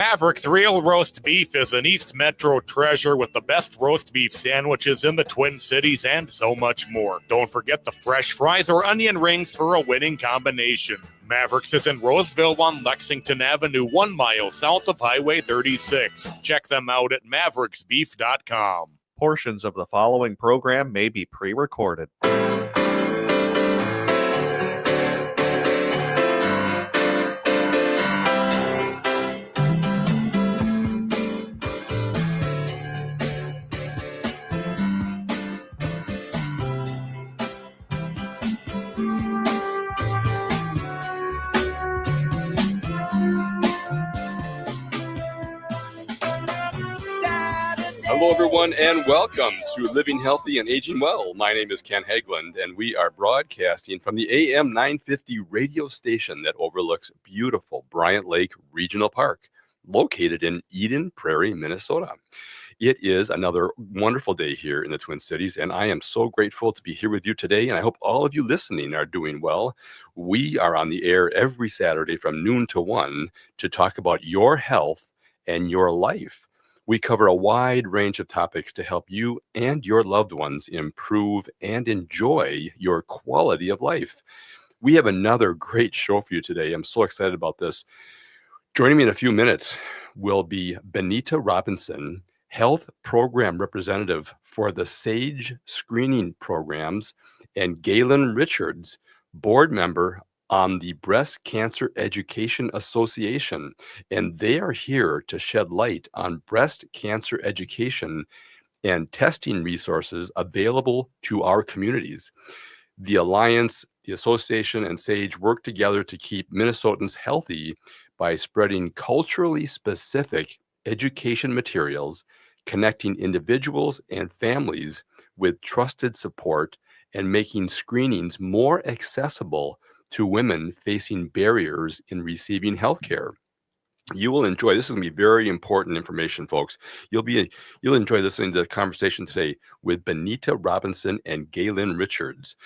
Maverick's Real Roast Beef is an East Metro treasure with the best roast beef sandwiches in the Twin Cities and so much more. Don't forget the fresh fries or onion rings for a winning combination. Mavericks is in Roseville on Lexington Avenue, 1 mile south of Highway 36. Check them out at mavericksbeef.com. Portions of the following program may be pre-recorded. Hello, everyone, and welcome to Living Healthy and Aging Well. My name is Ken Haglind, and we are broadcasting from the AM 950 radio station that overlooks beautiful Bryant Lake Regional Park, located in Eden Prairie, Minnesota. It is another wonderful day here in the Twin Cities, and I am so grateful to be here with you today, and I hope all of you listening are doing well. We are on the air every Saturday from noon to 1 to talk about your health and your life. We cover a wide range of topics to help you and your loved ones improve and enjoy your quality of life. We have another great show for you today. I'm so excited about this. Joining me in a few minutes will be Benita Robinson, Health Program Representative for the SAGE Screening Programs, and Gay Lynn Richards, Board Member on the Breast Cancer Education Association, and they are here to shed light on breast cancer education and testing resources available to our communities. The Alliance, the Association, and SAGE work together to keep Minnesotans healthy by spreading culturally specific education materials, connecting individuals and families with trusted support, and making screenings more accessible to women facing barriers in receiving health care. You will enjoy, this is going to be very important information, folks. You'll enjoy listening to the conversation today with Benita Robinson and Gay Lynn Richards.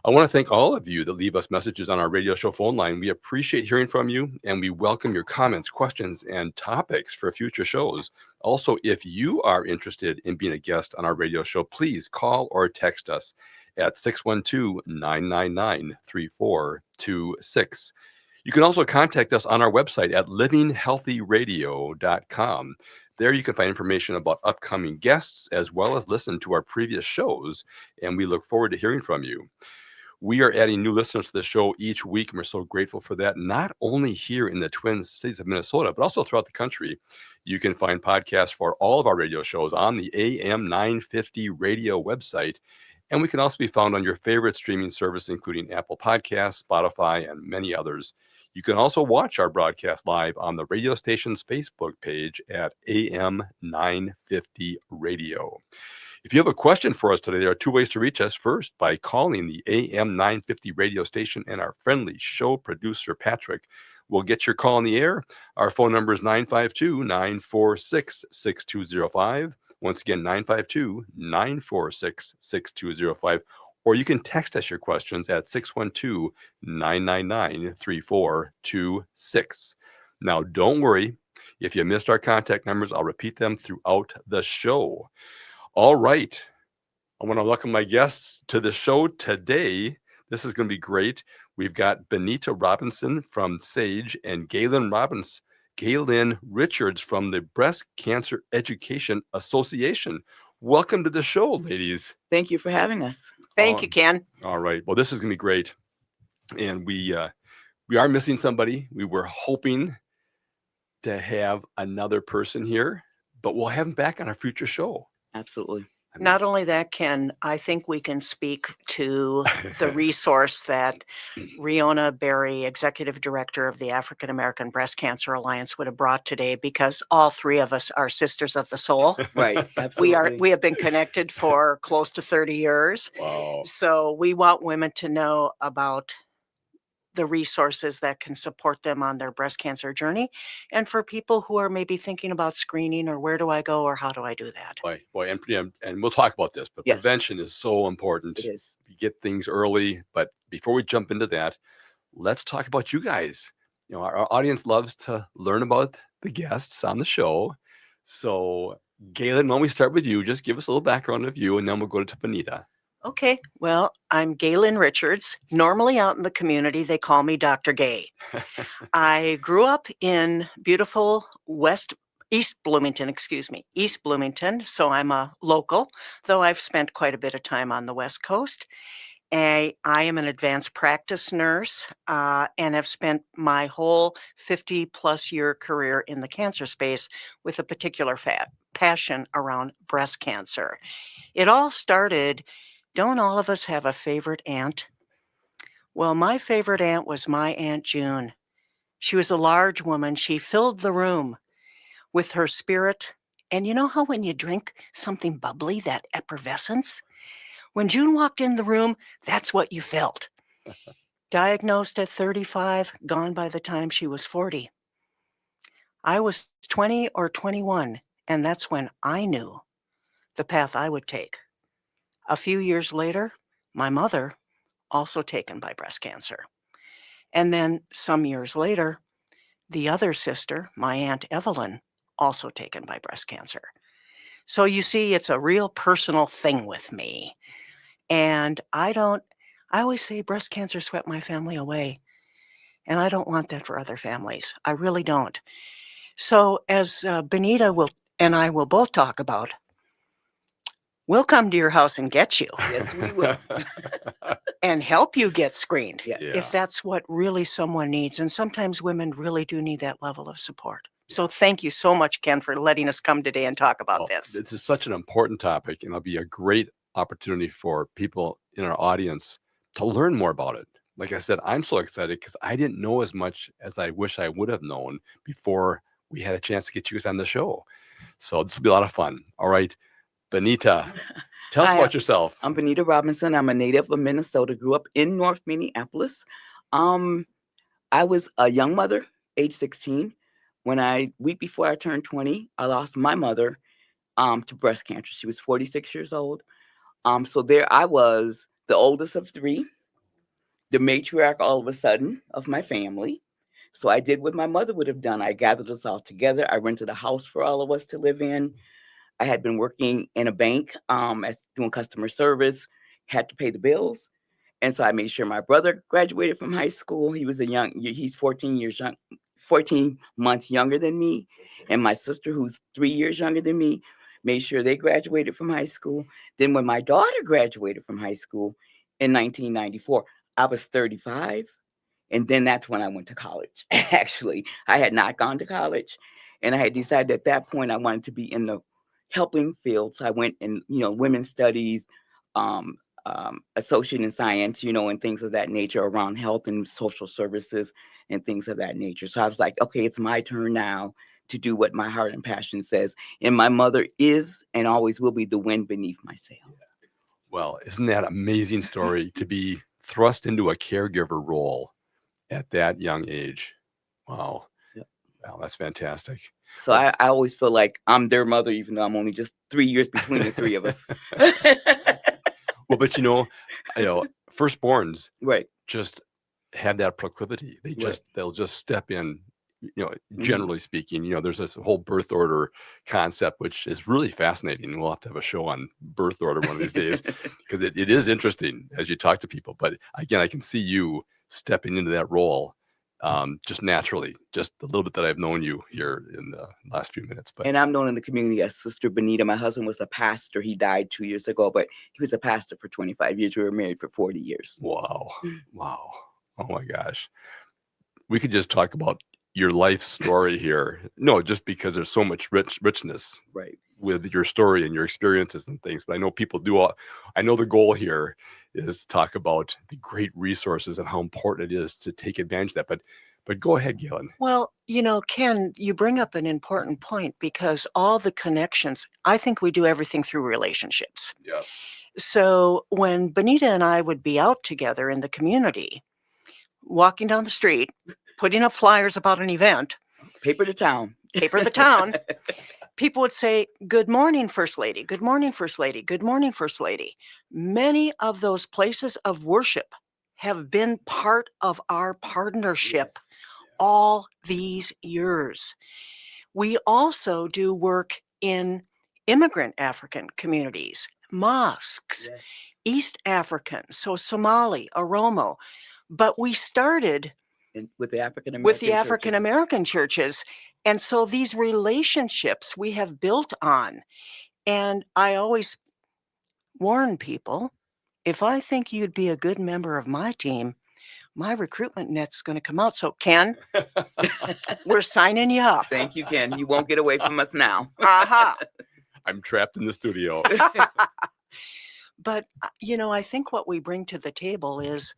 I want to thank all of you that leave us messages on our radio show phone line. We appreciate hearing from you, and we welcome your comments, questions, and topics for future shows. Also, if you are interested in being a guest on our radio show, please call or text us at 612-999-3426. You can also contact us on our website at livinghealthyradio.com. There you can find information about upcoming guests as well as listen to our previous shows, and we look forward to hearing from you. We are adding new listeners to the show each week, and we're so grateful for that, not only here in the Twin Cities of Minnesota, but also throughout the country. You can find podcasts for all of our radio shows on the AM 950 radio website, and we can also be found on your favorite streaming service, including Apple Podcasts, Spotify, and many others. You can also watch our broadcast live on the radio station's Facebook page at AM 950 Radio. If you have a question for us today, there are two ways to reach us. First, by calling the AM 950 radio station, and our friendly show producer, Patrick, will get your call on the air. Our phone number is 952-946-6205. Once again, 952-946-6205. Or you can text us your questions at 612-999-3426. Now, don't worry. If you missed our contact numbers, I'll repeat them throughout the show. All right. I want to welcome my guests to the show today. This is going to be great. We've got Benita Robinson from SAGE and Gay Lynn Richards from the Breast Cancer Education Association. Welcome to the show, ladies. Thank you for having us. Thank you, Ken. All right. Well, this is going to be great. And we are missing somebody. We were hoping to have another person here, but we'll have him back on a future show. Absolutely. Not only that, Ken, I think we can speak to the resource that Reona Berry, Executive Director of the African American Breast Cancer Alliance, would have brought today, because all three of us are sisters of the soul. Right. Absolutely. We have been connected for close to 30 years. Wow. So we want women to know about the resources that can support them on their breast cancer journey. And for people who are maybe thinking about screening, or where do I go, or how do I do that? Boy, and we'll talk about this, but Yes. Prevention is so important. It is. You get things early, but before we jump into that, let's talk about you guys. You know, our audience loves to learn about the guests on the show. So, Galen, why don't we start with you? Just give us a little background of you, and then we'll go to Benita. Okay, well, I'm Gay Lynn Richards. Normally out in the community, they call me Dr. Gay. I grew up in beautiful East Bloomington, so I'm a local, though I've spent quite a bit of time on the West Coast. I am an advanced practice nurse and have spent my whole 50-plus year career in the cancer space with a particular passion around breast cancer. It all started, don't all of us have a favorite aunt? Well, my favorite aunt was my Aunt June. She was a large woman. She filled the room with her spirit. And you know how when you drink something bubbly, that effervescence? When June walked in the room, that's what you felt. Diagnosed at 35, gone by the time she was 40. I was 20 or 21, and that's when I knew the path I would take. A few years later, my mother, also taken by breast cancer. And then some years later, the other sister, my Aunt Evelyn, also taken by breast cancer. So you see, it's a real personal thing with me. And I always say breast cancer swept my family away. And I don't want that for other families. I really don't. So as Benita and I will both talk about, we'll come to your house and get you. Yes, we will. And help you get screened Yes. Yeah. if that's what really someone needs. And sometimes women really do need that level of support. So thank you so much, Ken, for letting us come today and talk about this. This is such an important topic, and it'll be a great opportunity for people in our audience to learn more about it. Like I said, I'm so excited because I didn't know as much as I wish I would have known before we had a chance to get you guys on the show. So this will be a lot of fun. All right, Benita, tell us Hi, about yourself. I'm Benita Robinson. I'm a native of Minnesota, grew up in North Minneapolis. I was a young mother, age 16. Week before I turned 20, I lost my mother to breast cancer. She was 46 years old. So there I was, the oldest of three, the matriarch all of a sudden of my family. So I did what my mother would have done. I gathered us all together. I rented a house for all of us to live in. I had been working in a bank as doing customer service, had to pay the bills. And so I made sure my brother graduated from high school. He's 14 months younger than me. And my sister, who's 3 years younger than me, made sure they graduated from high school. Then when my daughter graduated from high school in 1994, I was 35. And then that's when I went to college. Actually, I had not gone to college. And I had decided at that point I wanted to be in the helping field. So I went in, women's studies, associate in science, and things of that nature around health and social services and things of that nature. So I was like, okay, it's my turn now to do what my heart and passion says. And my mother is and always will be the wind beneath my sail. Well, isn't that an amazing story to be thrust into a caregiver role at that young age? Wow. Yep. Wow, that's fantastic. So I always feel like I'm their mother, even though I'm only just 3 years between the three of us. Well, but firstborns Right. just have that proclivity. They'll just step in, generally speaking, there's this whole birth order concept, which is really fascinating. We'll have to have a show on birth order one of these days because it is interesting as you talk to people. But again, I can see you stepping into that role just naturally, just a little bit that I've known you here in the last few minutes. But And I'm known in the community as Sister Benita. My husband was a pastor. He died 2 years ago, but he was a pastor for 25 years. We were married for 40 years. Wow. Oh my gosh. We could just talk about your life story here. No, just because there's so much richness Right. with your story and your experiences and things. But I know people I know the goal here is to talk about the great resources and how important it is to take advantage of that. But go ahead, Galen. Well, Ken, you bring up an important point because all the connections, I think we do everything through relationships. Yes. So when Benita and I would be out together in the community, walking down the street, putting up flyers about an event, Paper to town. people would say, "Good morning, First Lady. Good morning, First Lady. Good morning, First Lady." Many of those places of worship have been part of our partnership Yes. all these years. We also do work in immigrant African communities, mosques, Yes. East African, so Somali, Oromo. But we started With the African American with the African American churches. And so these relationships we have built on. And I always warn people, if I think you'd be a good member of my team, my recruitment net's going to come out. So Ken, we're signing you up. Thank you, Ken. You won't get away from us now. Aha. I'm trapped in the studio. But, I think what we bring to the table is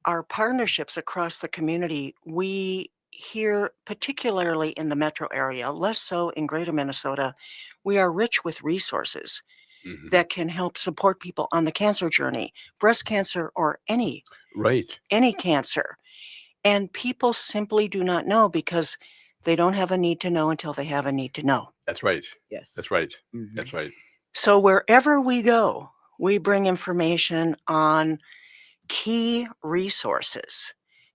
our partnerships across the community. We here, particularly in the metro area, less so in greater Minnesota, we are rich with resources that can help support people on the cancer journey, breast cancer or any cancer. And people simply do not know because they don't have a need to know until they have a need to know. That's right. Yes. That's right. Mhm. That's right. So wherever we go, we bring information on key resources.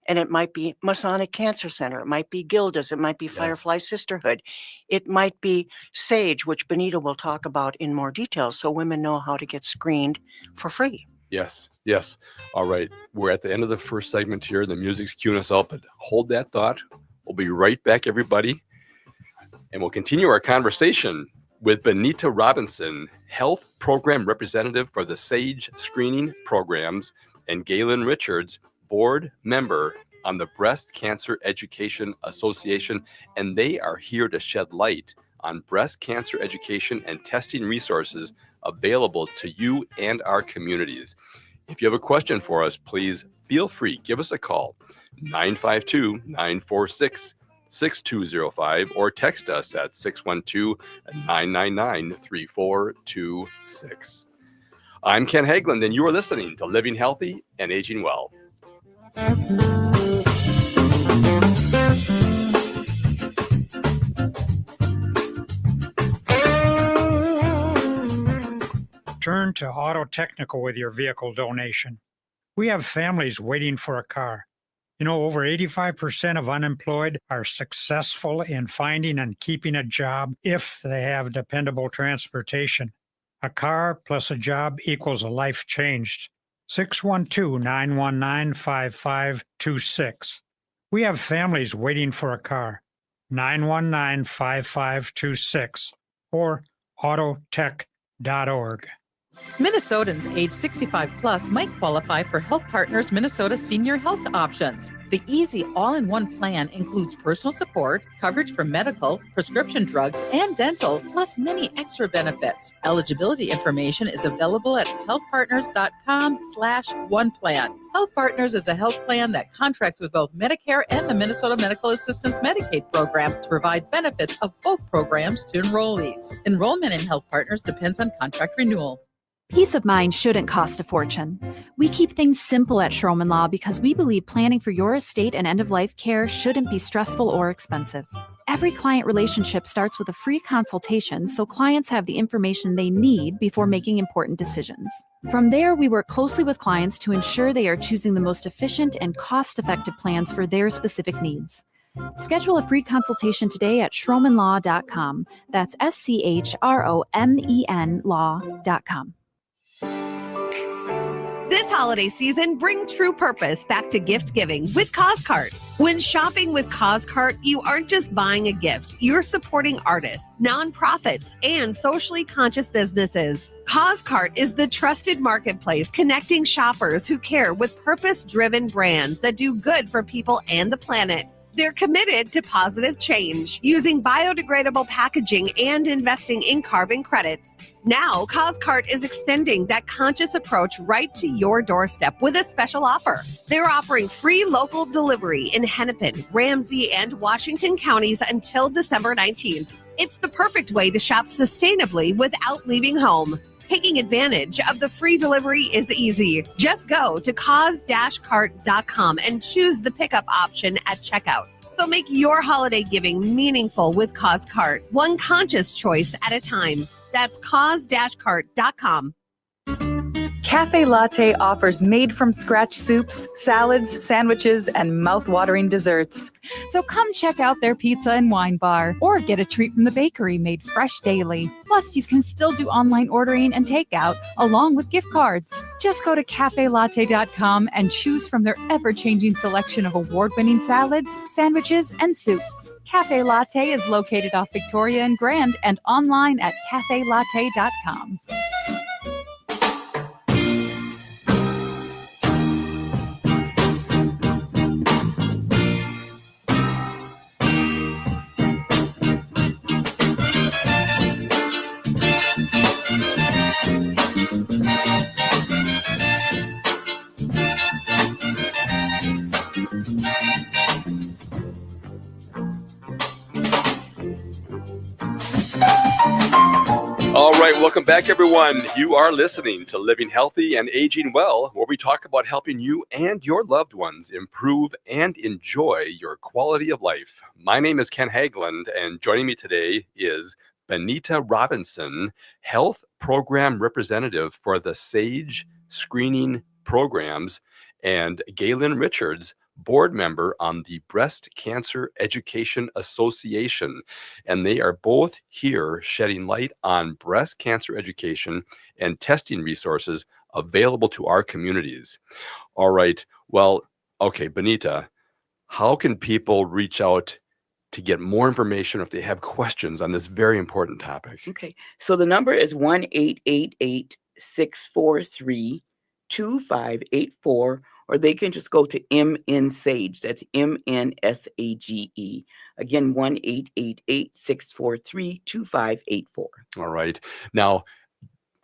And it might be Masonic Cancer Center. It might be Gilda's. It might be Firefly Sisterhood. It might be SAGE, which Benita will talk about in more detail, so women know how to get screened for free. Yes. Yes. All right. We're at the end of the first segment here. The music's queuing us up, but hold that thought. We'll be right back, everybody. And we'll continue our conversation with Benita Robinson, Health Program Representative for the SAGE Screening Programs, and Gay Lynn Richards, Board Member on the Breast Cancer Education Association. And they are here to shed light on breast cancer education and testing resources available to you and our communities. If you have a question for us, please feel free. Give us a call, 952-946-6205, or text us at 612-999-3426. I'm Ken Haglind, and you are listening to Living Healthy and Aging Well. Turn to Auto Technical with your vehicle donation. We have families waiting for a car. Over 85% of unemployed are successful in finding and keeping a job if they have dependable transportation. A car plus a job equals a life changed. 612-919-5526. We have families waiting for a car. 919-5526 or autotech.org. Minnesotans age 65 plus might qualify for Health Partners Minnesota Senior Health Options. The easy all-in-one plan includes personal support, coverage for medical, prescription drugs, and dental, plus many extra benefits. Eligibility information is available at healthpartners.com/oneplan. Health Partners is a health plan that contracts with both Medicare and the Minnesota Medical Assistance Medicaid program to provide benefits of both programs to enrollees. Enrollment in Health Partners depends on contract renewal. Peace of mind shouldn't cost a fortune. We keep things simple at Schroman Law because we believe planning for your estate and end-of-life care shouldn't be stressful or expensive. Every client relationship starts with a free consultation so clients have the information they need before making important decisions. From there, we work closely with clients to ensure they are choosing the most efficient and cost-effective plans for their specific needs. Schedule a free consultation today at schromanlaw.com. That's SCHROMEN law.com. This holiday season, bring true purpose back to gift giving with CauseCart. When shopping with CauseCart, you aren't just buying a gift. You're supporting artists, nonprofits, and socially conscious businesses. CauseCart is the trusted marketplace connecting shoppers who care with purpose-driven brands that do good for people and the planet. They're committed to positive change, using biodegradable packaging and investing in carbon credits. Now, CauseCart is extending that conscious approach right to your doorstep with a special offer. They're offering free local delivery in Hennepin, Ramsey, and Washington counties until December 19th. It's the perfect way to shop sustainably without leaving home. Taking advantage of the free delivery is easy. Just go to cause-cart.com and choose the pickup option at checkout. So make your holiday giving meaningful with CauseCart, one conscious choice at a time. That's cause-cart.com. Cafe Latte offers made-from-scratch soups, salads, sandwiches, and mouth-watering desserts. So come check out their pizza and wine bar, or get a treat from the bakery made fresh daily. Plus, you can still do online ordering and takeout, along with gift cards. Just go to cafelatte.com and choose from their ever-changing selection of award-winning salads, sandwiches, and soups. Cafe Latte is located off Victoria and Grand and online at cafelatte.com. All right, welcome back, everyone. You are listening to Living Healthy and Aging Well, where we talk about helping you and your loved ones improve and enjoy your quality of life. My name is Ken Haglind, and joining me today is Benita Robinson, Health Program Representative for the SAGE Screening Programs, and Gay Lynn Richards, board member on the Breast Cancer Education Association. And they are both here shedding light on breast cancer education and testing resources available to our communities. All right. Well, okay, Benita, how can people reach out to get more information if they have questions on this very important topic? Okay. So the number is 1-888-643-2584. Or they can just go to MNSAGE. That's MNSAGE. Again, 1-888-643-2584. All right. Now,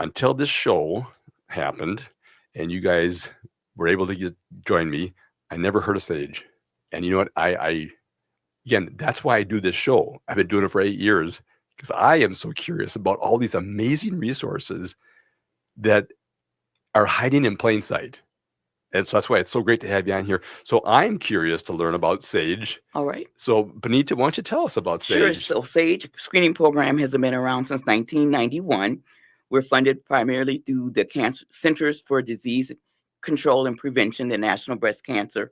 until this show happened and you guys were able to join me, I never heard of SAGE. And you know what? Again, that's why I do this show. I've been doing it for 8 years because I am so curious about all these amazing resources that are hiding in plain sight. And so that's why it's so great to have you on here. So I'm curious to learn about SAGE. All right. So Benita, why don't you tell us about SAGE? Sure. So SAGE screening program has been around since 1991. We're funded primarily through the Centers for Disease Control and Prevention, the National Breast Cancer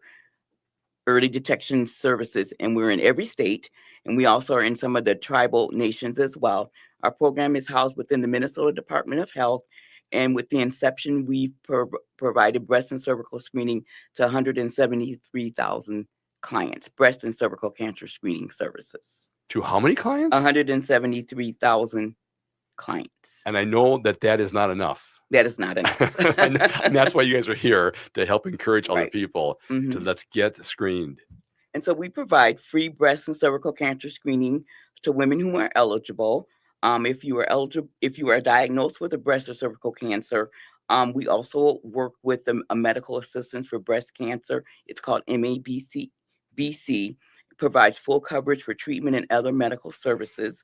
Early Detection Services, and we're in every state. And we also are in some of the tribal nations as well. Our program is housed within the Minnesota Department of Health. And with the inception, we've provided breast and cervical screening to 173,000 clients, breast and cervical cancer screening services. To how many clients? 173,000 clients. And I know that is not enough. That is not enough. and that's why you guys are here, to help encourage other people Mhm. to let's get screened. And so we provide free breast and cervical cancer screening to women who are eligible. If you are diagnosed with a breast or cervical cancer, we also work with a medical assistance for breast cancer. It's called MABC. It provides full coverage for treatment and other medical services.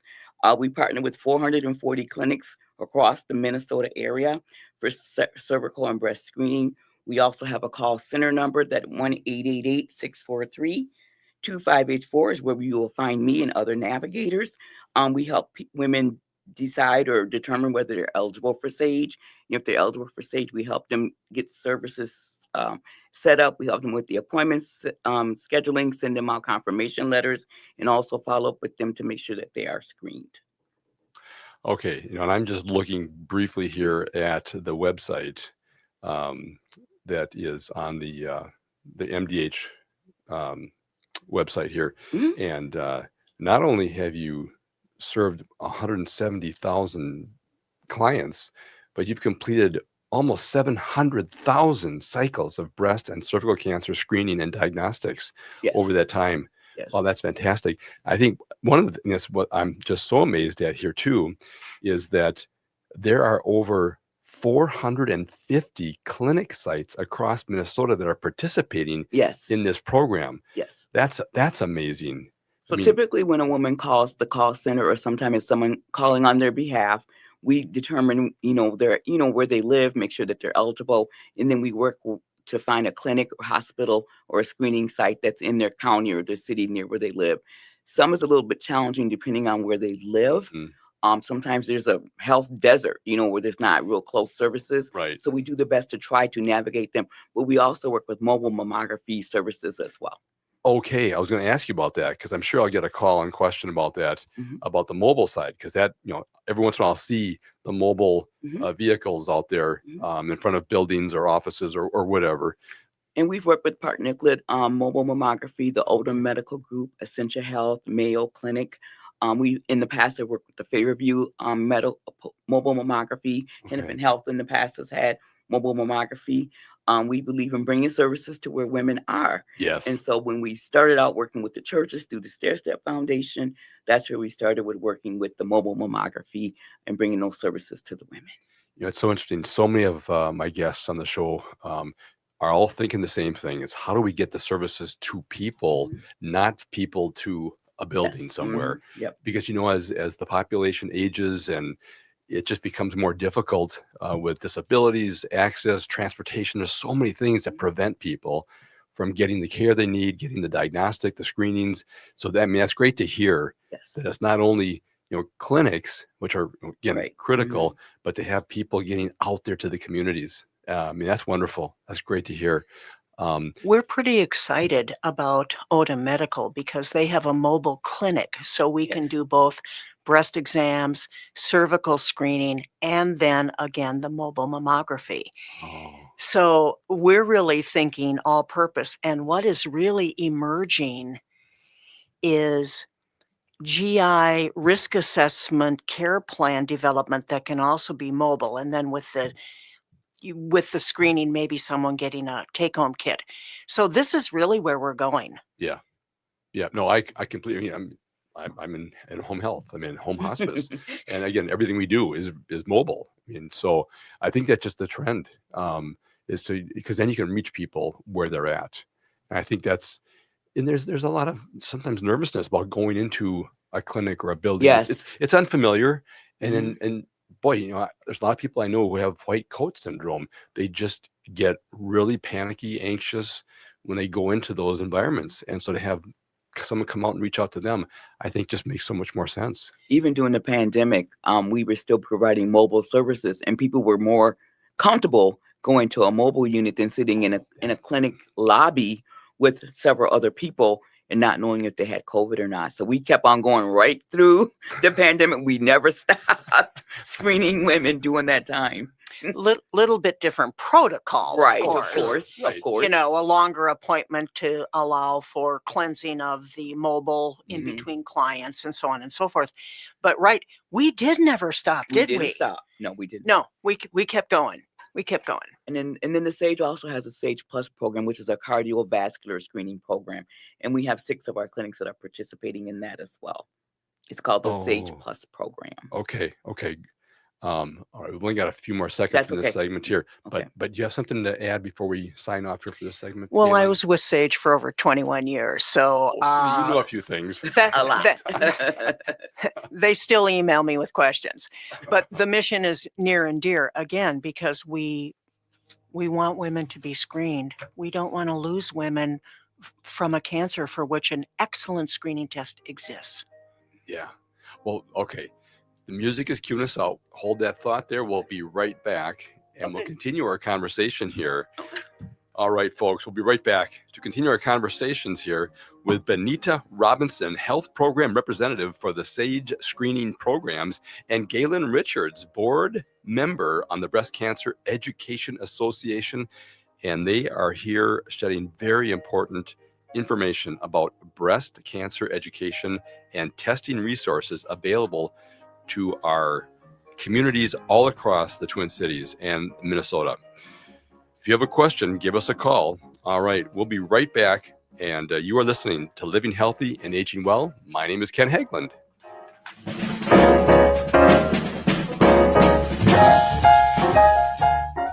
We partner with 440 clinics across the Minnesota area for cervical and breast screening. We also have a call center number, that 1-888-643-2584 is where you will find me and other navigators. We help women decide or determine whether they're eligible for SAGE. If they're eligible for SAGE, we help them get services set up. We help them with the appointments, scheduling, send them out confirmation letters, and also follow up with them to make sure that they are screened. Okay, and I'm just looking briefly here at the website that is on the MDH website here. Mhm. And not only have you served 170,000 clients, but you've completed almost 700,000 cycles of breast and cervical cancer screening and diagnostics over that time. Yes. Oh, that's fantastic. I think one of the things, what I'm just so amazed at here too, is that there are over 450 clinic sites across Minnesota that are participating in this program. Yes. That's amazing. So typically when a woman calls the call center, or sometimes it's someone calling on their behalf, we determine, where they live, make sure that they're eligible, and then we work to find a clinic or hospital or a screening site that's in their county or the city near where they live. Some is a little bit challenging depending on where they live. Sometimes there's a health desert, where there's not real close services. Right. So we do the best to try to navigate them. But we also work with mobile mammography services as well. Okay, I was going to ask you about that because I'm sure I'll get a call and question about that, about the mobile side, because that, every once in a while I'll see the mobile vehicles out there in front of buildings or offices or whatever. And we've worked with Park Nicollet, Mobile Mammography, the Oldham Medical Group, Essentia Health, Mayo Clinic. We, in the past, have worked with the Fairview mobile mammography. Hennepin Health in the past has had mobile mammography. We believe in bringing services to where women are. Yes. And so when we started out working with the churches through the Stair Step Foundation, that's where we started with working with the mobile mammography and bringing those services to the women. It's so interesting. So many of my guests on the show are all thinking the same thing. Is how do we get the services to people, not people to a building somewhere? Yep. Because, as the population ages and it just becomes more difficult with disabilities, access, transportation. There's so many things that prevent people from getting the care they need, getting the diagnostic, the screenings. So that's great to hear that it's not only, clinics, which are, again, critical, but to have people getting out there to the communities. That's wonderful. That's great to hear. We're pretty excited about Oldham Medical because they have a mobile clinic. So we can do both breast exams, cervical screening, and then again, the mobile mammography. So we're really thinking all purpose. And what is really emerging is GI risk assessment care plan development that can also be mobile. And then with the screening, maybe someone getting a take-home kit. So this is really where we're going. Yeah. No, I completely. I'm in home health. I'm in home hospice, and again, everything we do is mobile. So I think that's just the trend is because then you can reach people where they're at, and I think and there's a lot of sometimes nervousness about going into a clinic or a building. Yes, it's unfamiliar, and boy, there's a lot of people I know who have white coat syndrome. They just get really panicky, anxious when they go into those environments. And so to have someone come out and reach out to them, I think just makes so much more sense. Even during the pandemic, we were still providing mobile services, and people were more comfortable going to a mobile unit than sitting in a clinic lobby with several other people and not knowing if they had COVID or not. So we kept on going right through the pandemic. We never stopped screening women during that time. Little bit different protocol, right? Of course. Of course. A longer appointment to allow for cleansing of the mobile in between clients and so on and so forth. But we did never stop, did we? We didn't stop. No, we didn't. No, we kept going. We kept going. And then the SAGE also has a SAGE Plus program, which is a cardiovascular screening program. And we have 6 of our clinics that are participating in that as well. It's called the SAGE Plus program. Okay. All right, we've only got a few more seconds in this segment here, but do you have something to add before we sign off here for this segment? Well, I was with SAGE for over 21 years, so you know a few things. A lot. They still email me with questions, but the mission is near and dear again because we want women to be screened. We don't want to lose women from a cancer for which an excellent screening test exists. Yeah. Well, okay. The music is cueing us out. Hold that thought there. We'll be right back, and we'll continue our conversation here. All right, folks, we'll be right back to continue our conversations here with Benita Robinson, Health Program Representative for the SAGE Screening Programs, and Gay Lynn Richards, Board Member on the Breast Cancer Education Association. And they are here shedding very important information about breast cancer education and testing resources available to our communities all across the Twin Cities and Minnesota. If you have a question, give us a call. All right, we'll be right back. And you are listening to Living Healthy and Aging Well. My name is Ken Haglind.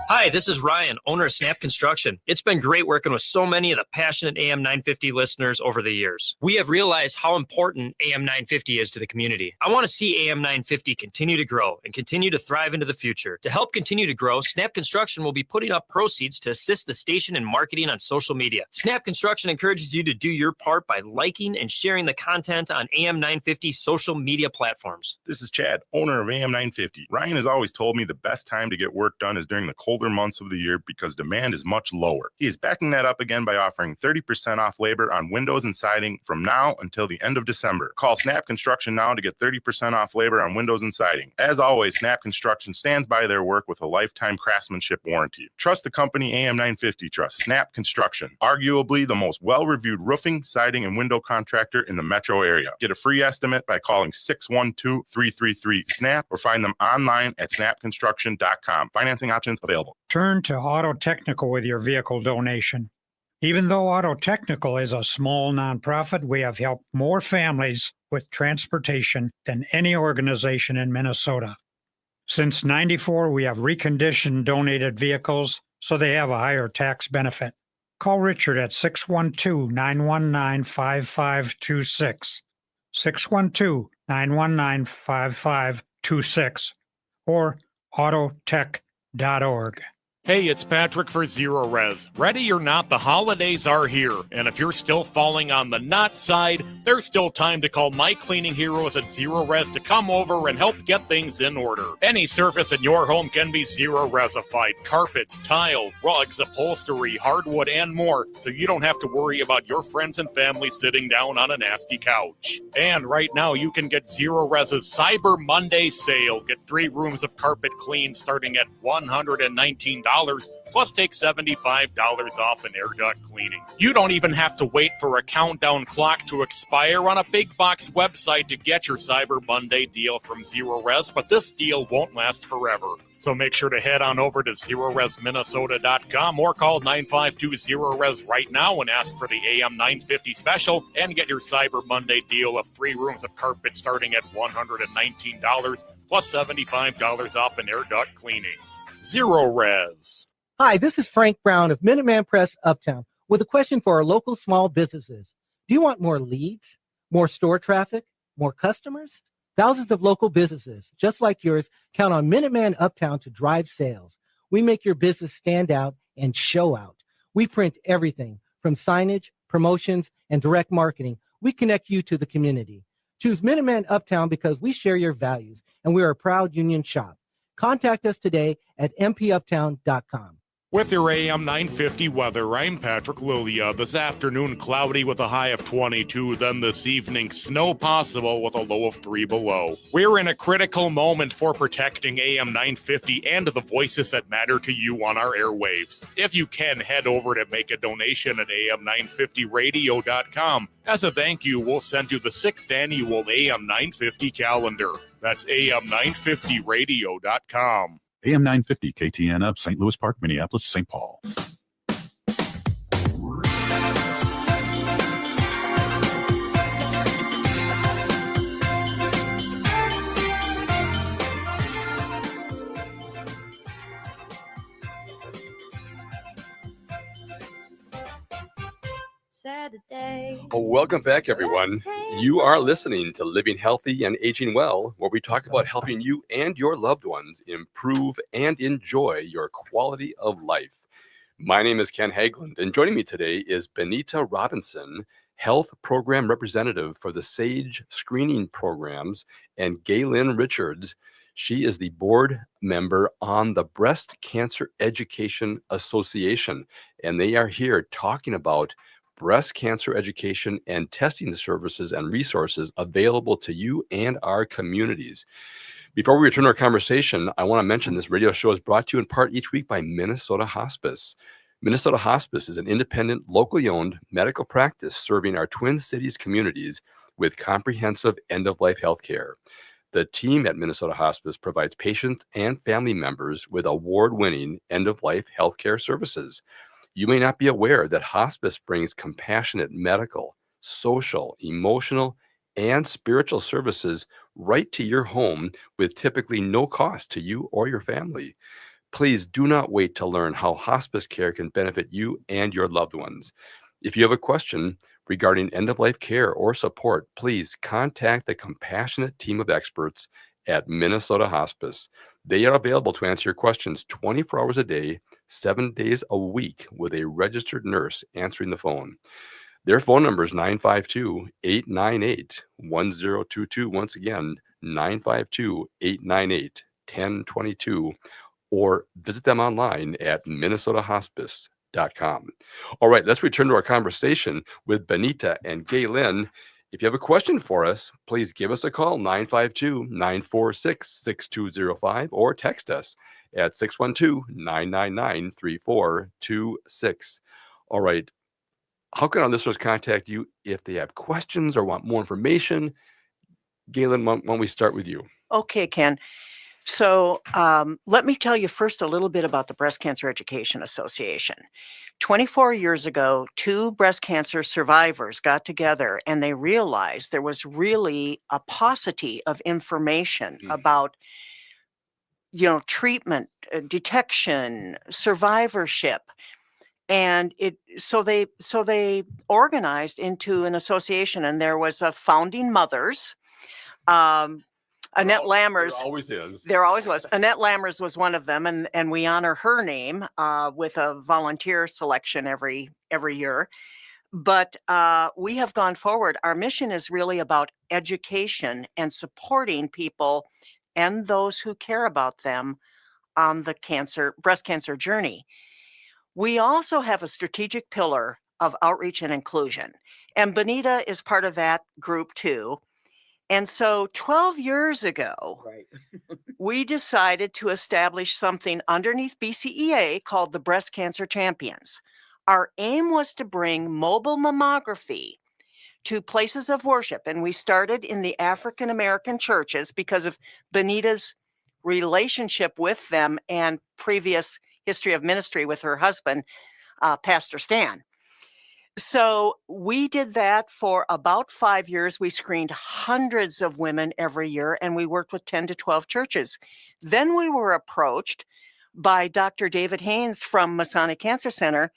Hi, Hi, this is Ryan, owner of Snap Construction. It's been great working with so many of the passionate AM 950 listeners over the years. We have realized how important AM 950 is to the community. I want to see AM 950 continue to grow and continue to thrive into the future. To help continue to grow, Snap Construction will be putting up proceeds to assist the station in marketing on social media. Snap Construction encourages you to do your part by liking and sharing the content on AM 950 social media platforms. This is Chad, owner of AM 950. Ryan has always told me the best time to get work done is during the colder months of the year because demand is much lower. He is backing that up again by offering 30% off labor on windows and siding from now until the end of December. Call Snap Construction now to get 30% off labor on windows and siding. As always, Snap Construction stands by their work with a lifetime craftsmanship warranty. Trust the company AM 950 trusts. Snap Construction, arguably the most well-reviewed roofing, siding, and window contractor in the metro area. Get a free estimate by calling 612-333-SNAP or find them online at snapconstruction.com. Financing options available. Turn to Auto Technical with your vehicle donation. Even though Auto Technical is a small nonprofit, we have helped more families with transportation than any organization in Minnesota. Since '94, we have reconditioned donated vehicles so they have a higher tax benefit. Call Richard at 612-919-5526, 612-919-5526, or autotech.org. Hey, it's Patrick for Zero Res. Ready or not, the holidays are here. And if you're still falling on the not side, there's still time to call my cleaning heroes at Zero Res to come over and help get things in order. Any surface in your home can be Zero Resified. Carpets, tile, rugs, upholstery, hardwood, and more. So you don't have to worry about your friends and family sitting down on a nasty couch. And right now, you can get Zero Res's Cyber Monday sale. Get 3 rooms of carpet cleaned starting at $119. Plus take $75 off an air duct cleaning. You don't even have to wait for a countdown clock to expire on a big box website to get your Cyber Monday deal from Zero Res, but this deal won't last forever. So make sure to head on over to ZeroResMinnesota.com or call 952-ZERO-RES right now and ask for the AM 950 special and get your Cyber Monday deal of 3 rooms of carpet starting at $119 plus $75 off an air duct cleaning. Zero Res. Hi, this is Frank Brown of Minuteman Press Uptown with a question for our local small businesses. Do you want more leads, more store traffic, more customers? Thousands of local businesses, just like yours, count on Minuteman Uptown to drive sales. We make your business stand out and show out. We print everything from signage, promotions, and direct marketing. We connect you to the community. Choose Minuteman Uptown because we share your values, and we are a proud union shop. Contact us today at mpuptown.com. With your AM 950 weather, I'm Patrick Lilia. This afternoon, cloudy with a high of 22. Then this evening, snow possible with a low of 3 below. We're in a critical moment for protecting AM 950 and the voices that matter to you on our airwaves. If you can, head over to make a donation at am950radio.com. As a thank you, we'll send you the 6th annual AM 950 calendar. That's am950radio.com. AM 950 KTN up, St. Louis Park, Minneapolis, St. Paul. Saturday. Welcome back, everyone. You are listening to Living Healthy and Aging Well, where we talk about helping you and your loved ones improve and enjoy your quality of life. My name is Ken Haglind, and joining me today is Benita Robinson, Health Program Representative for the SAGE Screening Programs, and Gay Lynn Richards. She is the board member on the Breast Cancer Education Association, and they are here talking about breast cancer education and testing services and resources available to you and our communities. Before we return to our conversation, I want to mention this radio show is brought to you in part each week by Minnesota Hospice. Minnesota Hospice is an independent, locally owned medical practice serving our Twin Cities communities with comprehensive end-of-life health care. The team at Minnesota Hospice provides patients and family members with award-winning end-of-life healthcare services. You may not be aware that hospice brings compassionate medical, social, emotional, and spiritual services right to your home with typically no cost to you or your family. Please do not wait to learn how hospice care can benefit you and your loved ones. If you have a question regarding end-of-life care or support, please contact the compassionate team of experts at Minnesota Hospice. They are available to answer your questions 24 hours a day, 7 days a week, with a registered nurse answering the phone. Their phone number is 952-898-1022. Once again, 952-898-1022, or visit them online at minnesotahospice.com. All right, let's return to our conversation with Benita and Gay Lynn. If you have a question for us, please give us a call, 952-946-6205, or text us at 612-999-3426. All right, how can our listeners contact you if they have questions or want more information? Gay Lynn, why don't we start with you? Okay, Ken. So let me tell you first a little bit about the Breast Cancer Education Association. 24 years ago, 2 breast cancer survivors got together and they realized there was really a paucity of information about, treatment, detection, survivorship. And so they organized into an association, and there was a founding mothers. Annette Lammers. There always is. There always was. Annette Lammers was one of them, and we honor her name with a volunteer selection every year. But we have gone forward. Our mission is really about education and supporting people and those who care about them on the breast cancer journey. We also have a strategic pillar of outreach and inclusion, and Benita is part of that group too. And so 12 years ago, we decided to establish something underneath BCEA called the Breast Cancer Champions. Our aim was to bring mobile mammography to places of worship. And we started in the African American churches because of Benita's relationship with them and previous history of ministry with her husband, Pastor Stan. So we did that for about 5 years. We screened hundreds of women every year, and we worked with 10 to 12 churches. Then we were approached by Dr. David Haynes from Masonic Cancer Center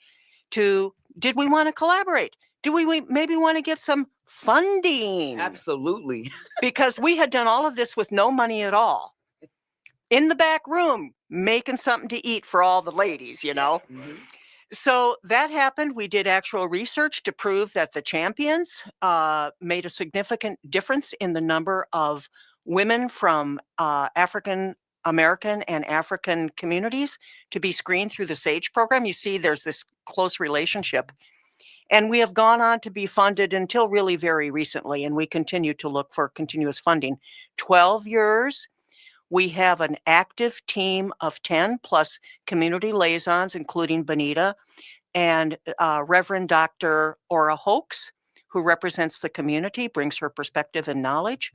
did we want to collaborate? Do we maybe want to get some funding? Absolutely. Because we had done all of this with no money at all. In the back room, making something to eat for all the ladies, Mm-hmm. So that happened. We did actual research to prove that the champions made a significant difference in the number of women from African American and African communities to be screened through the SAGE program. You see, there's this close relationship. And we have gone on to be funded until really very recently, and we continue to look for continuous funding. 12 years. We have an active team of 10 plus community liaisons, including Benita and Reverend Dr. Ora Hoax, who represents the community, brings her perspective and knowledge.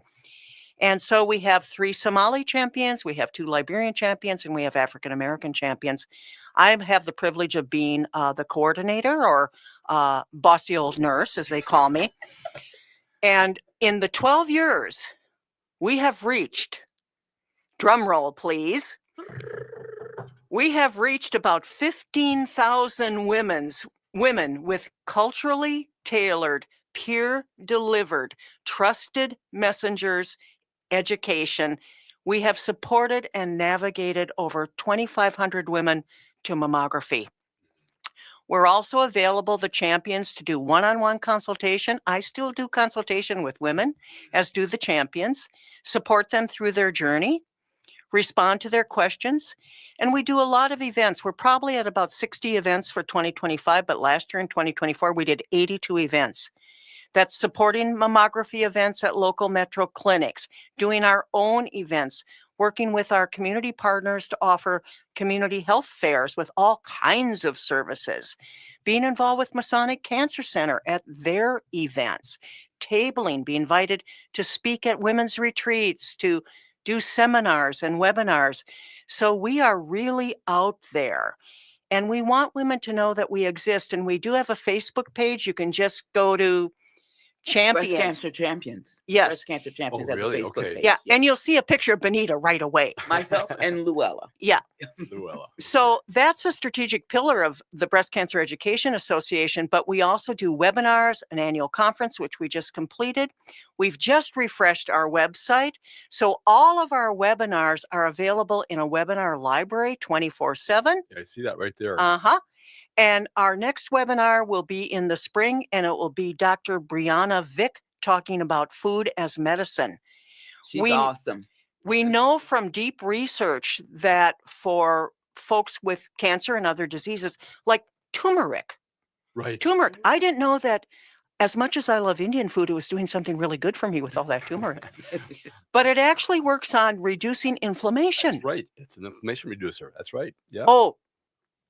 And so we have 3 Somali champions, we have 2 Liberian champions, and we have African American champions. I have the privilege of being the coordinator, or bossy old nurse, as they call me. And in the 12 years, we have reached, drum roll, please. We have reached about 15,000 women with culturally tailored, peer-delivered, trusted messengers education. We have supported and navigated over 2,500 women to mammography. We're also available, the champions, to do one-on-one consultation. I still do consultation with women, as do the champions, support them through their journey, respond to their questions. And we do a lot of events. We're probably at about 60 events for 2025, but last year in 2024, we did 82 events. That's supporting mammography events at local metro clinics, doing our own events, working with our community partners to offer community health fairs with all kinds of services, being involved with Masonic Cancer Center at their events, tabling, be invited to speak at women's retreats, to do seminars and webinars. So we are really out there, and we want women to know that we exist. And we do have a Facebook page. You can just go to champions. Breast cancer champions. Yes. Breast cancer champions Oh, has really? a Facebook Okay. page. Yeah, and you'll see a picture of Benita right away. Myself and Luella. Yeah. Luella. So that's a strategic pillar of the Breast Cancer Education Association, but we also do webinars, an annual conference, which we just completed. We've just refreshed our website. So all of our webinars are available in a webinar library 24/7. Yeah, I see that right there. Uh-huh. And our next webinar will be in the spring, and it will be Dr. Brianna Vick talking about food as medicine. She's awesome. We know from deep research that for folks with cancer and other diseases, like turmeric, Right. I didn't know that as much as I love Indian food, it was doing something really good for me with all that turmeric. But it actually works on reducing inflammation. That's right. It's an inflammation reducer. That's right. Yeah. Oh,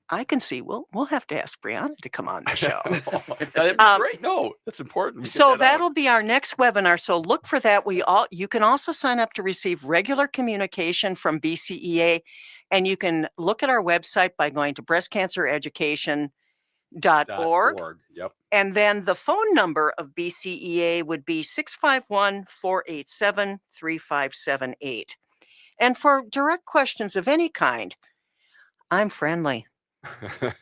I can see. We'll have to ask Brianna to come on the show. That'd be great. No, that's important. So that'll be our next webinar. So look for that. You can also sign up to receive regular communication from BCEA, and you can look at our website by going to breastcancereducation.org. Yep. And then the phone number of BCEA would be 651-487-3578. And for direct questions of any kind, I'm friendly.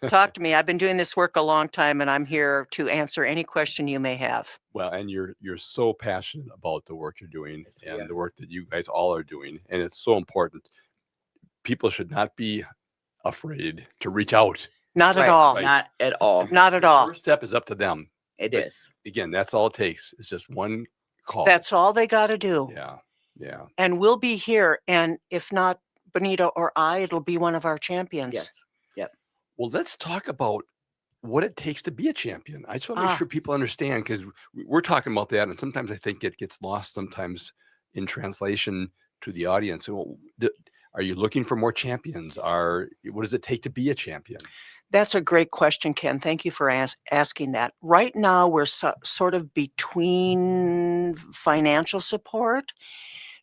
Talk to me. I've been doing this work a long time, and I'm here to answer any question you may have. Well, and you're so passionate about the work you're doing and the work that you guys all are doing, and it's so important. People should not be afraid to reach out. Not at all. Right. Not at all. Not at all. The first step is up to them. It But is. Again, that's all it takes. It's just one call. That's all they got to do. Yeah. Yeah. And we'll be here. And if not Benita or I, it'll be one of our champions. Yes. Yep. Well, let's talk about what it takes to be a champion. I just want to make sure people understand, because we're talking about that, and sometimes I think it gets lost sometimes in translation to the audience. So, are you looking for more champions? What does it take to be a champion? That's a great question, Ken. Thank you for asking that. Right now, we're sort of between financial support.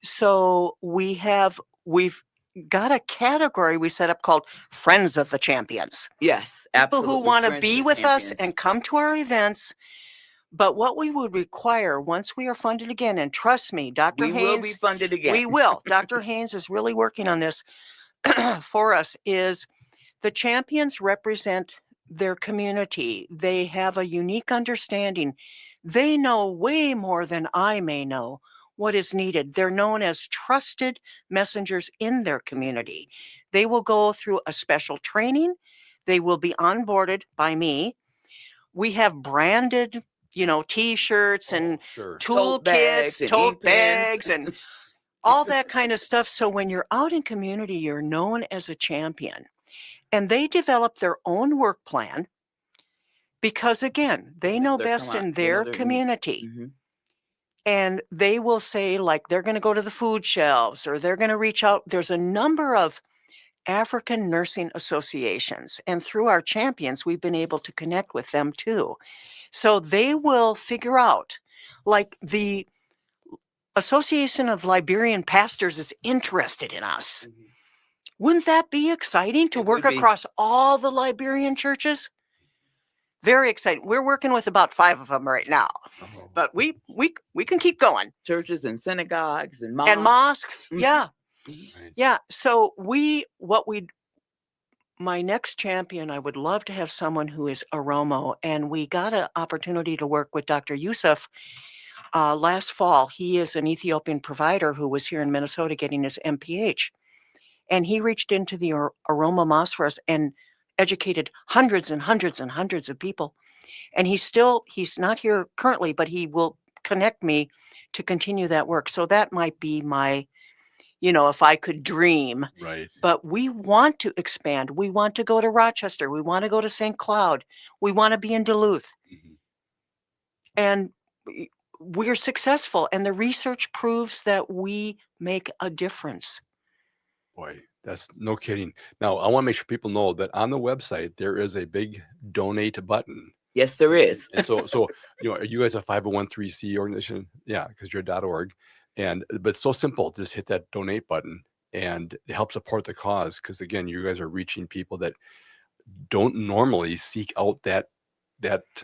So we've got a category we set up called Friends of the Champions. Yes, People absolutely. who want to Friends be of with us champions. and come to our events. But what we would require once we are funded again, and trust me, Dr. We Haynes, will be funded again. we will. Dr. Haynes is really working on this for us, is the champions represent their community. They have a unique understanding. They know way more than I may know what is needed. They're known as trusted messengers in their community. They will go through a special training. They will be onboarded by me. We have branded, T-shirts and toolkits, tote bags, and all that kind of stuff. So when you're out in community, you're known as a champion. And they develop their own work plan because, again, they know best in their community. Mm-hmm. And they will say, like, they're going to go to the food shelves, or they're going to reach out. There's a number of African nursing associations, and through our champions, we've been able to connect with them too. So they will figure out, like, the Association of Liberian Pastors is interested in us. Mm-hmm. Wouldn't that be exciting to work across all the Liberian churches? Very exciting. We're working with about 5 of them right now, but we can keep going. Churches and synagogues and mosques. And mosques. Yeah. Mm-hmm. Yeah. So my next champion, I would love to have someone who is Oromo, and we got an opportunity to work with Dr. Yusuf last fall. He is an Ethiopian provider who was here in Minnesota getting his MPH, and he reached into the Oromo Mosque for us and educated hundreds and hundreds and hundreds of people. And he's not here currently, but he will connect me to continue that work. So that might be my, if I could dream. Right. But we want to expand. We want to go to Rochester. We want to go to St. Cloud. We want to be in Duluth. Mm-hmm. And we're successful. And the research proves that we make a difference. Boy, that's no kidding. Now, I want to make sure people know that on the website, there is a big donate button. Yes, there is. And so are you guys a 501(c)(3) organization? Yeah, because you're .org. But it's so simple. Just hit that donate button and help support the cause. Because again, you guys are reaching people that don't normally seek out that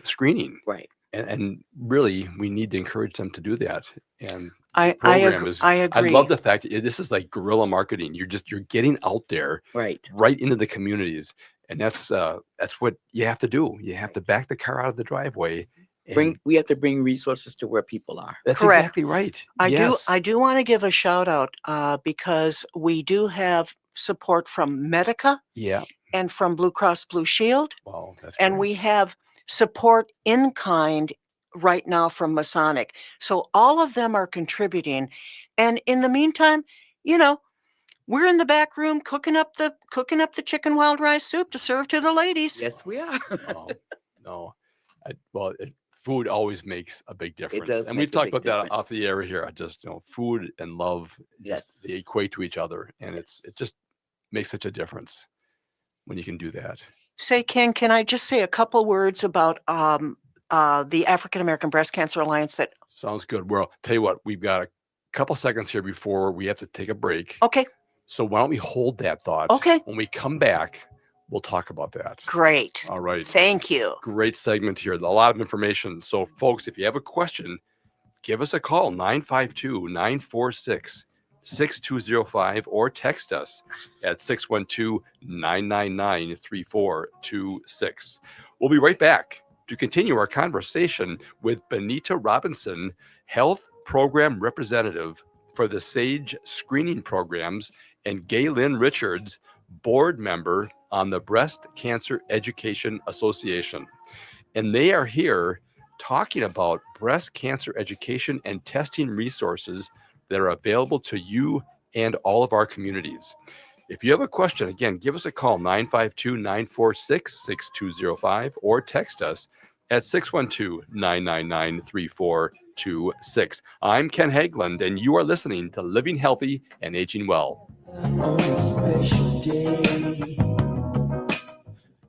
screening. Right. And really, we need to encourage them to do that. And I agree. I love the fact that this is like guerrilla marketing. You're getting out there, right into the communities, and that's what you have to do. You have to back the car out of the driveway. We have to bring resources to where people are. That's Correct. exactly right. I do want to give a shout out because we do have support from Medica, and from Blue Cross Blue Shield. Wow, that's and great. we have support in kind right now from Masonic. So all of them are contributing. And in the meantime, we're in the back room cooking up the chicken wild rice soup to serve to the ladies. Yes, we are. No. Food always makes a big difference. does And make we've a talked big about that difference. off the air here. I just, food and love, Yes. they equate to each other. And it just makes such a difference when you can do that. Say, Ken, can I just say a couple words about the African American Breast Cancer Alliance? That sounds good. Well, tell you what, we've got a couple seconds here before we have to take a break. Okay. So why don't we hold that thought? Okay. When we come back, we'll talk about that. Great. All right. Thank you. Great segment here. A lot of information. So, folks, if you have a question, give us a call, 952-946-6205, or text us at 612-999-3426. We'll be right back to continue our conversation with Benita Robinson, Health Program Representative for the SAGE Screening Programs, and Gay Lynn Richards, Board Member on the Breast Cancer Education Association. And they are here talking about breast cancer education and testing resources that are available to you and all of our communities. If you have a question, again, give us a call, 952-946-6205, or text us at 612-999-3426. I'm Ken Haglind, and you are listening to Living Healthy and Aging Well.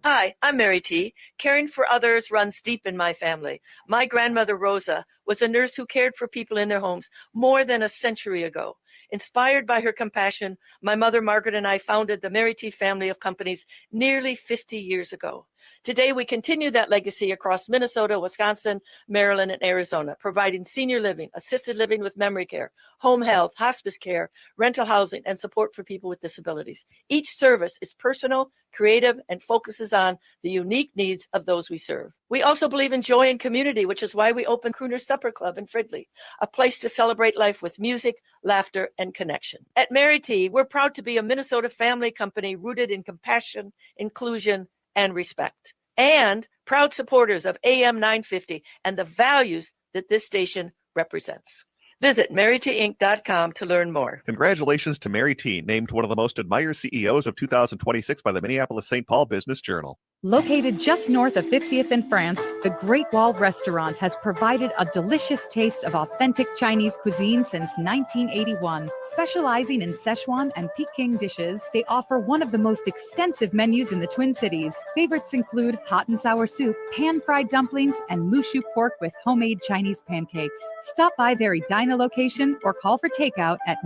Hi, I'm Mary T. Caring for others runs deep in my family. My grandmother, Rosa, was a nurse who cared for people in their homes more than a century ago. Inspired by her compassion, my mother, Margaret, and I founded the Mary T. family of companies nearly 50 years ago. Today, we continue that legacy across Minnesota, Wisconsin, Maryland, and Arizona, providing senior living, assisted living with memory care, home health, hospice care, rental housing, and support for people with disabilities. Each service is personal, creative, and focuses on the unique needs of those we serve. We also believe in joy and community, which is why we opened Crooner Supper Club in Fridley, a place to celebrate life with music, laughter, and connection. At Mary T., we're proud to be a Minnesota family company rooted in compassion, inclusion, and respect, and proud supporters of AM 950 and the values that this station represents. Visit MaryTinc.com to learn more. Congratulations to Mary T, named one of the most admired CEOs of 2026 by the Minneapolis-St. Paul Business Journal. Located just north of 50th in France, the Great Wall Restaurant has provided a delicious taste of authentic Chinese cuisine since 1981. Specializing in Szechuan and Peking dishes, they offer one of the most extensive menus in the Twin Cities. Favorites include hot and sour soup, pan-fried dumplings, and mushu pork with homemade Chinese pancakes. Stop by their Edina location or call for takeout at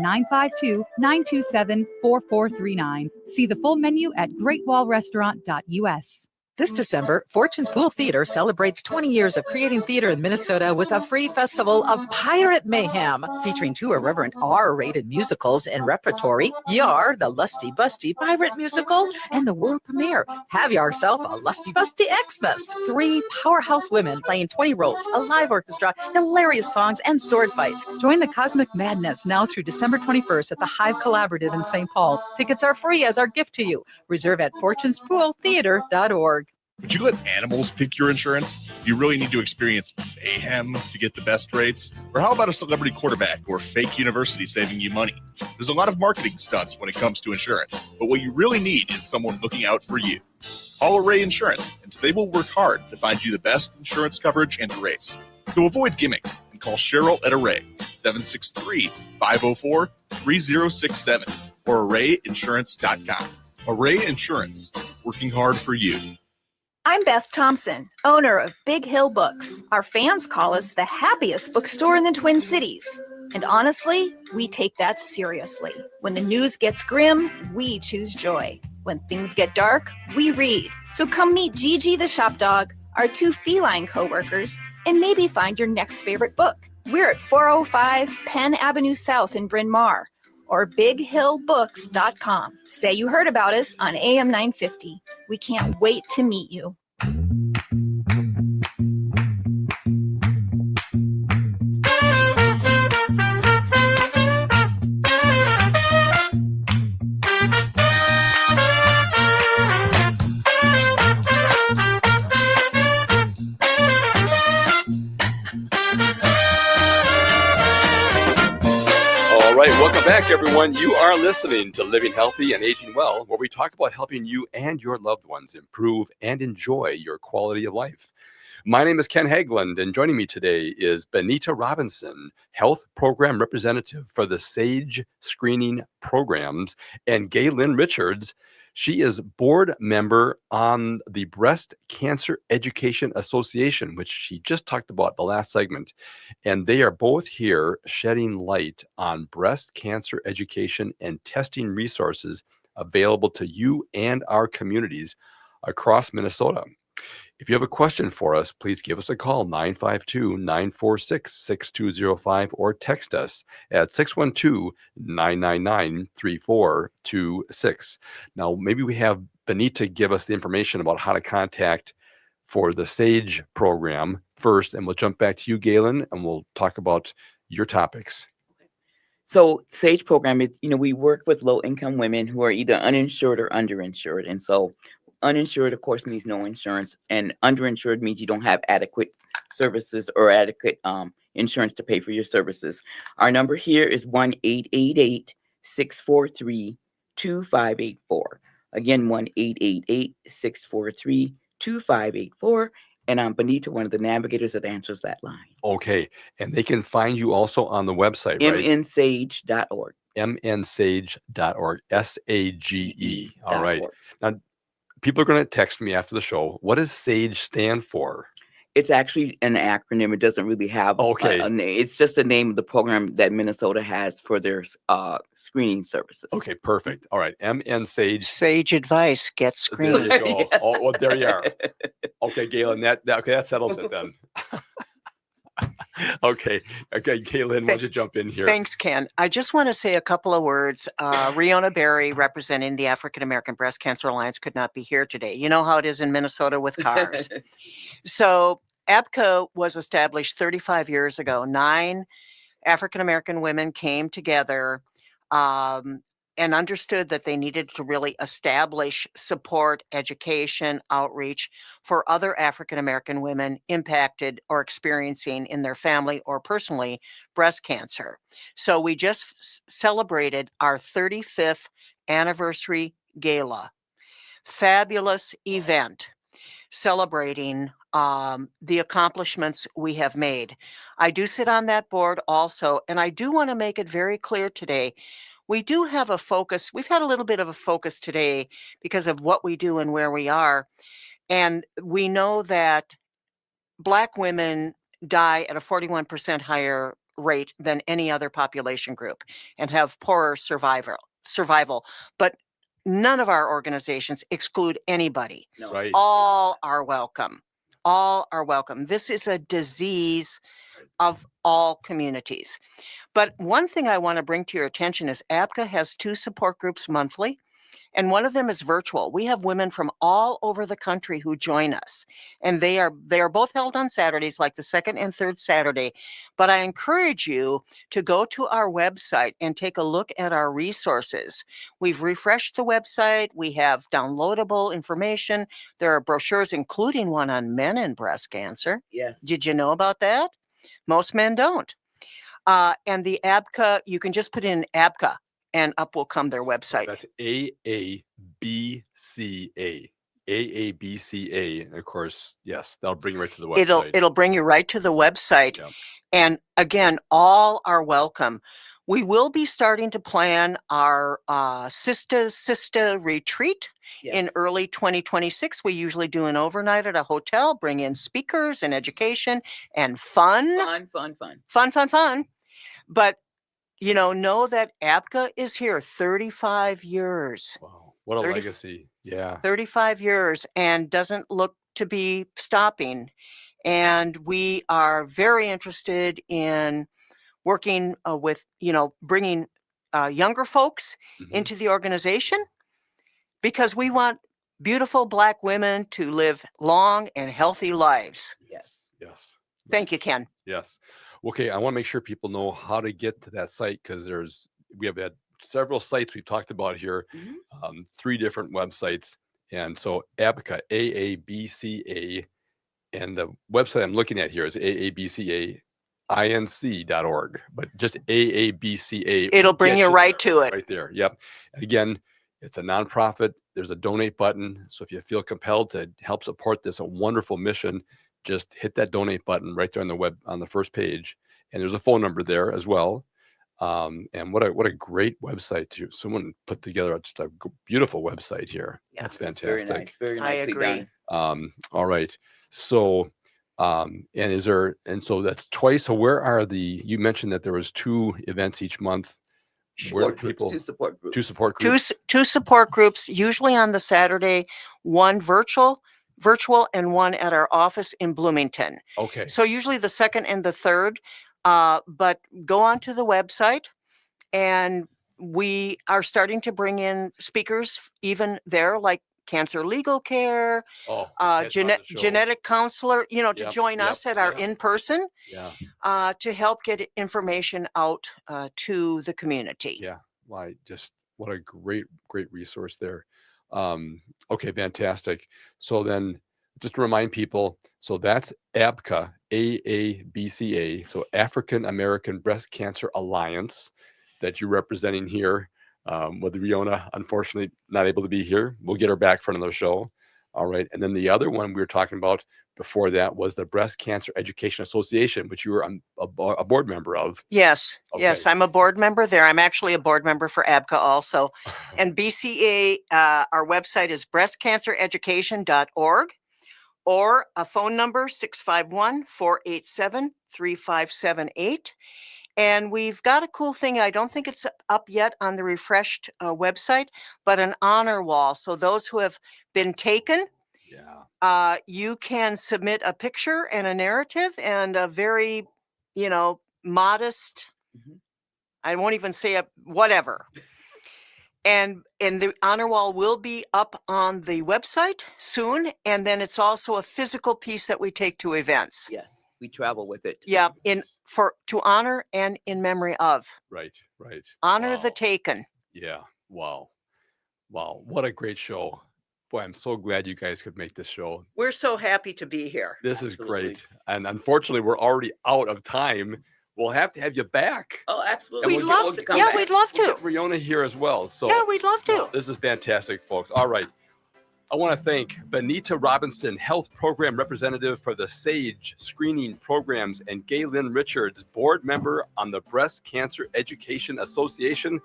952-927-4439. See the full menu at greatwallrestaurant.us. This December, Fortune's Pool Theater celebrates 20 years of creating theater in Minnesota with a free festival of Pirate Mayhem, featuring two irreverent R-rated musicals in repertory, Yar, the Lusty Busty Pirate Musical, and the world premiere, Have Yourself a Lusty Busty Xmas. 3 powerhouse women playing 20 roles, a live orchestra, hilarious songs, and sword fights. Join the cosmic madness now through December 21st at the Hive Collaborative in St. Paul. Tickets are free as our gift to you. Reserve at fortunespooltheater.org. Would you let animals pick your insurance? Do you really need to experience mayhem to get the best rates? Or how about a celebrity quarterback or fake university saving you money? There's a lot of marketing stunts when it comes to insurance, but what you really need is someone looking out for you. Call Array Insurance, and they will work hard to find you the best insurance coverage and rates. So avoid gimmicks and call Cheryl at Array, 763-504-3067, or arrayinsurance.com. Array Insurance, working hard for you. I'm Beth Thompson, owner of Big Hill Books. Our fans call us the happiest bookstore in the Twin Cities. And honestly, we take that seriously. When the news gets grim, we choose joy. When things get dark, we read. So come meet Gigi the shop dog, our 2 feline co-workers, and maybe find your next favorite book. We're at 405 Penn Avenue South in Bryn Mawr, or bighillbooks.com. Say you heard about us on AM 950. We can't wait to meet you. All right, welcome back, everyone. You are listening to Living Healthy and Aging Well, where we talk about helping you and your loved ones improve and enjoy your quality of life. My name is Ken Haglind, and joining me today is Benita Robinson, Health Program Representative for the SAGE Screening Programs, and Gay Lynn Richards. She is board member on the Breast Cancer Education Association, which she just talked about the last segment. And they are both here shedding light on breast cancer education and testing resources available to you and our communities across Minnesota. If you have a question for us, please give us a call, 952-946-6205, or text us at 612-999-3426. Now, maybe we have Benita give us the information about how to contact for the SAGE program first, and we'll jump back to you, Galen, and we'll talk about your topics. So SAGE program, we work with low-income women who are either uninsured or underinsured. And so uninsured, of course, means no insurance, and underinsured means you don't have adequate services or adequate insurance to pay for your services. Our number here is 1-888-643-2584. Again, 1-888-643-2584. And I'm Benita, one of the navigators that answers that line. Okay. And they can find you also on the website, right? mnsage.org. mnsage.org. SAGE. All right. Now, people are going to text me after the show. What does SAGE stand for? It's actually an acronym. It doesn't really have a name. It's just the name of the program that Minnesota has for their screening services. Okay, perfect. All right, MNSAGE. Sage advice, get screened. There you go. Oh, well, there you are. Okay, Galen, that settles it then. Okay, Galen, why don't you jump in here? Thanks, Ken. I just want to say a couple of words. Reona Berry, representing the African American Breast Cancer Alliance, could not be here today. You know how it is in Minnesota with cars. So ABCA was established 35 years ago. 9 African American women came together and understood that they needed to really establish support, education, outreach for other African American women impacted or experiencing in their family or personally breast cancer. So we just celebrated our 35th anniversary gala. Fabulous event celebrating the accomplishments we have made. I do sit on that board also, and I do want to make it very clear today. We do have a focus. We've had a little bit of a focus today because of what we do and where we are. And we know that Black women die at a 41% higher rate than any other population group and have poorer survival. But none of our organizations exclude anybody. No. Right. All are welcome. All are welcome. This is a disease of all communities. But one thing I want to bring to your attention is ABCA has 2 support groups monthly, and one of them is virtual. We have women from all over the country who join us, and they are both held on Saturdays, like the second and third Saturday. But I encourage you to go to our website and take a look at our resources. We've refreshed the website. We have downloadable information. There are brochures, including one on men and breast cancer. Yes. Did you know about that? Most men don't. And the ABCA, you can just put in ABCA and up will come their website. That's AABCA. AABCA. And of course, yes, that'll bring you right to the website. It'll bring you right to the website. Yeah. And again, all are welcome. We will be starting to plan our Sista retreat in early 2026. We usually do an overnight at a hotel, bring in speakers and education and fun. Fun. But, know that ABCA is here 35 years. Wow. What a legacy. Yeah. 35 years and doesn't look to be stopping. And we are very interested in working with, bringing younger folks into the organization, because we want beautiful Black women to live long and healthy lives. Yes. Yes. Thank you, Ken. Yes. Okay. I want to make sure people know how to get to that site, because we have had several sites we've talked about here, 3 different websites. And so ABCA, AABCA, and the website I'm looking at here is aabcainc.org, but just AABCA. It'll bring you right to it. Right there. Yep. Again, it's a nonprofit. There's a donate button. So if you feel compelled to help support this a wonderful mission, just hit that donate button right there on the first page. And there's a phone number there as well. And what a great website too. Someone put together just a beautiful website here. Yeah, that's it's fantastic. very nice. Very I nicely agree. done. All right. So, so that's twice. So where are you mentioned that there was 2 events each month. Where people, 2 support groups. 2 support groups. Two support groups, usually on the Saturday, one virtual and one at our office in Bloomington. Okay. So usually the second and the third, but go onto the website, and we are starting to bring in speakers even there, like cancer legal care, genetic counselor, to join us at our in-person, to help get information out to the community. Yeah. Why, just what a great resource there. Okay, fantastic. So then just to remind people, so that's ABCA, AABCA, so African American Breast Cancer Alliance, that you're representing here. With Reona, unfortunately, not able to be here. We'll get her back for another show. All right. And then the other one we were talking about before that was the Breast Cancer Education Association, which you were a board member of. Yes. Okay. Yes. I'm a board member there. I'm actually a board member for ABCA also. And BCA, our website is breastcancereducation.org, or a phone number 651-487-3578. And we've got a cool thing. I don't think it's up yet on the refreshed website, but an honor wall. So those who have been taken, you can submit a picture and a narrative and a very, modest, I won't even say whatever. And the honor wall will be up on the website soon. And then it's also a physical piece that we take to events. Yes. We travel with it. Yeah, to honor and in memory of. Right. Honor the taken. Yeah. Wow. What a great show. Boy, I'm so glad you guys could make this show. We're so happy to be here. This is great. And unfortunately, we're already out of time. We'll have to have you back. Oh, absolutely. We'd love to. Yeah, we'd love to. We'll get Reona here as well. So yeah, we'd love to. This is fantastic, folks. All right. I want to thank Benita Robinson, Health Program Representative for the SAGE Screening Programs, and Gay Lynn Richards, Board Member on the Breast Cancer Education Association,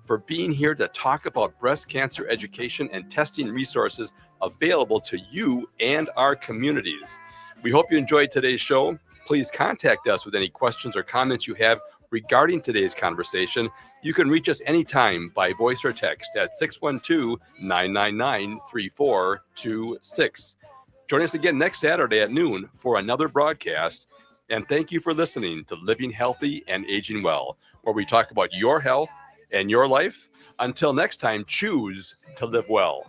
for being here to talk about breast cancer education and testing resources available to you and our communities. We hope you enjoyed today's show. Please contact us with any questions or comments you have regarding today's conversation. You can reach us anytime by voice or text at 612-999-3426. Join us again next Saturday at noon for another broadcast. And thank you for listening to Living Healthy and Aging Well, where we talk about your health and your life. Until next time, choose to live well.